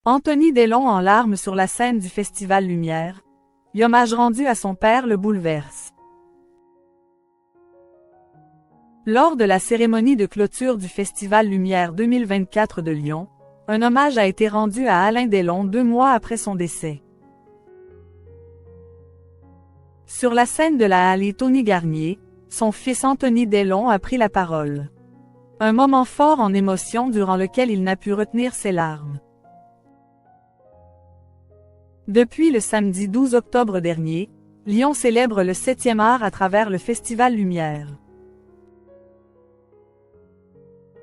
Anthony Delon en larmes sur la scène du Festival Lumière. L'hommage rendu à son père le bouleverse. Lors de la cérémonie de clôture du Festival Lumière 2024 de Lyon, un hommage a été rendu à Alain Delon 2 mois après son décès. Sur la scène de la Halle Tony Garnier, son fils Anthony Delon a pris la parole. Un moment fort en émotion durant lequel il n'a pu retenir ses larmes. Depuis le samedi 12 octobre dernier, Lyon célèbre le 7e art à travers le Festival Lumière.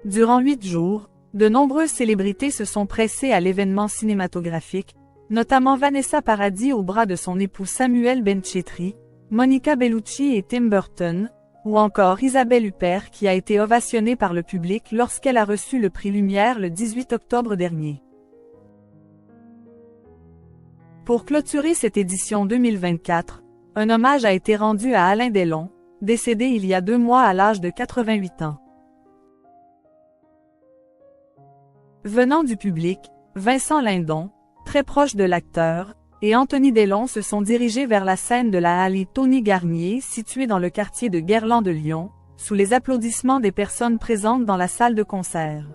Durant 8 jours, de nombreuses célébrités se sont pressées à l'événement cinématographique, notamment Vanessa Paradis au bras de son époux Samuel Benchetri, Monica Bellucci et Tim Burton, ou encore Isabelle Huppert qui a été ovationnée par le public lorsqu'elle a reçu le prix Lumière le 18 octobre dernier. Pour clôturer cette édition 2024, un hommage a été rendu à Alain Delon, décédé il y a 2 mois à l'âge de 88 ans. Venant du public, Vincent Lindon, très proche de l'acteur, et Anthony Delon se sont dirigés vers la scène de la Halle Tony Garnier située dans le quartier de Guerland de Lyon, sous les applaudissements des personnes présentes dans la salle de concert.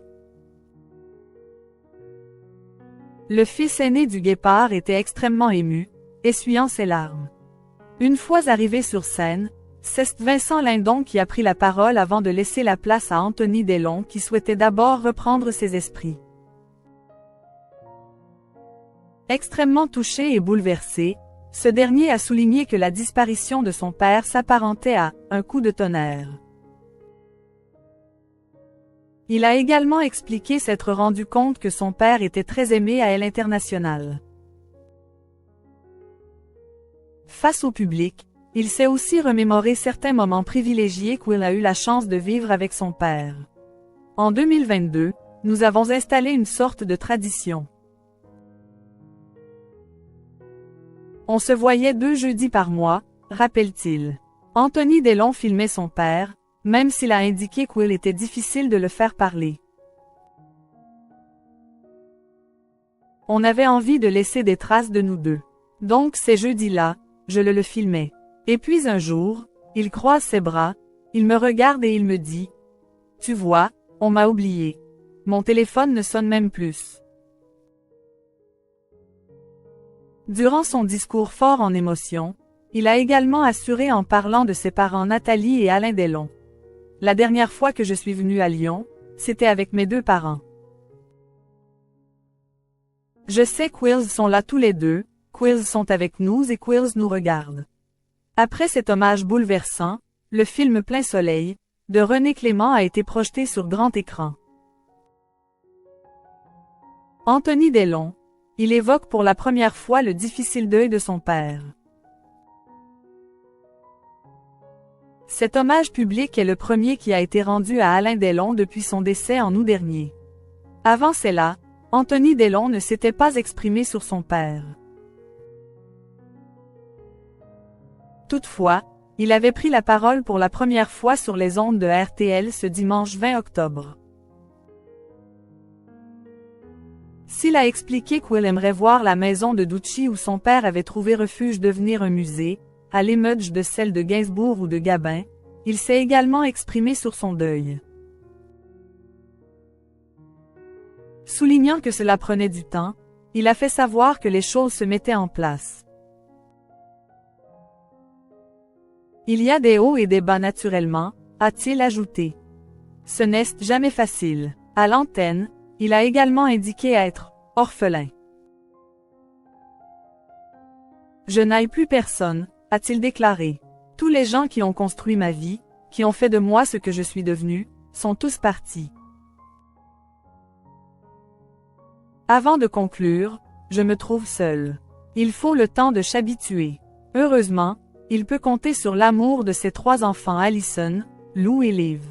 Le fils aîné du Guépard était extrêmement ému, essuyant ses larmes. Une fois arrivé sur scène, c'est Vincent Lindon qui a pris la parole avant de laisser la place à Anthony Delon qui souhaitait d'abord reprendre ses esprits. Extrêmement touché et bouleversé, ce dernier a souligné que la disparition de son père s'apparentait à « un coup de tonnerre ». Il a également expliqué s'être rendu compte que son père était très aimé à l'international. Face au public, il s'est aussi remémoré certains moments privilégiés qu'il a eu la chance de vivre avec son père. En 2022, nous avons installé une sorte de tradition. On se voyait 2 jeudis par mois, rappelle-t-il. Anthony Delon filmait son père, même s'il a indiqué qu'il était difficile de le faire parler. On avait envie de laisser des traces de nous deux. Donc ces jeudis-là, je le filmais. Et puis un jour, il croise ses bras, il me regarde et il me dit « Tu vois, on m'a oublié. Mon téléphone ne sonne même plus. » Durant son discours fort en émotion, il a également assuré en parlant de ses parents Nathalie et Alain Delon. La dernière fois que je suis venu à Lyon, c'était avec mes 2 parents. Je sais qu'ils sont là tous les deux, qu'ils sont avec nous et qu'ils nous regardent. Après cet hommage bouleversant, le film Plein Soleil, de René Clément a été projeté sur grand écran. Anthony Delon, il évoque pour la première fois le difficile deuil de son père. Cet hommage public est le premier qui a été rendu à Alain Delon depuis son décès en août dernier. Avant cela, Anthony Delon ne s'était pas exprimé sur son père. Toutefois, il avait pris la parole pour la première fois sur les ondes de RTL ce dimanche 20 octobre. S'il a expliqué qu'il aimerait voir la maison de Ducci où son père avait trouvé refuge devenir un musée, à l'image de celle de Gainsbourg ou de Gabin, il s'est également exprimé sur son deuil. Soulignant que cela prenait du temps, il a fait savoir que les choses se mettaient en place. Il y a des hauts et des bas naturellement, a-t-il ajouté. Ce n'est jamais facile. À l'antenne, il a également indiqué être orphelin. Je n'aille plus personne, a-t-il déclaré. Tous les gens qui ont construit ma vie, qui ont fait de moi ce que je suis devenu, sont tous partis. Avant de conclure, je me trouve seul. Il faut le temps de s'habituer. Heureusement, il peut compter sur l'amour de ses 3 enfants Alison, Lou et Liv.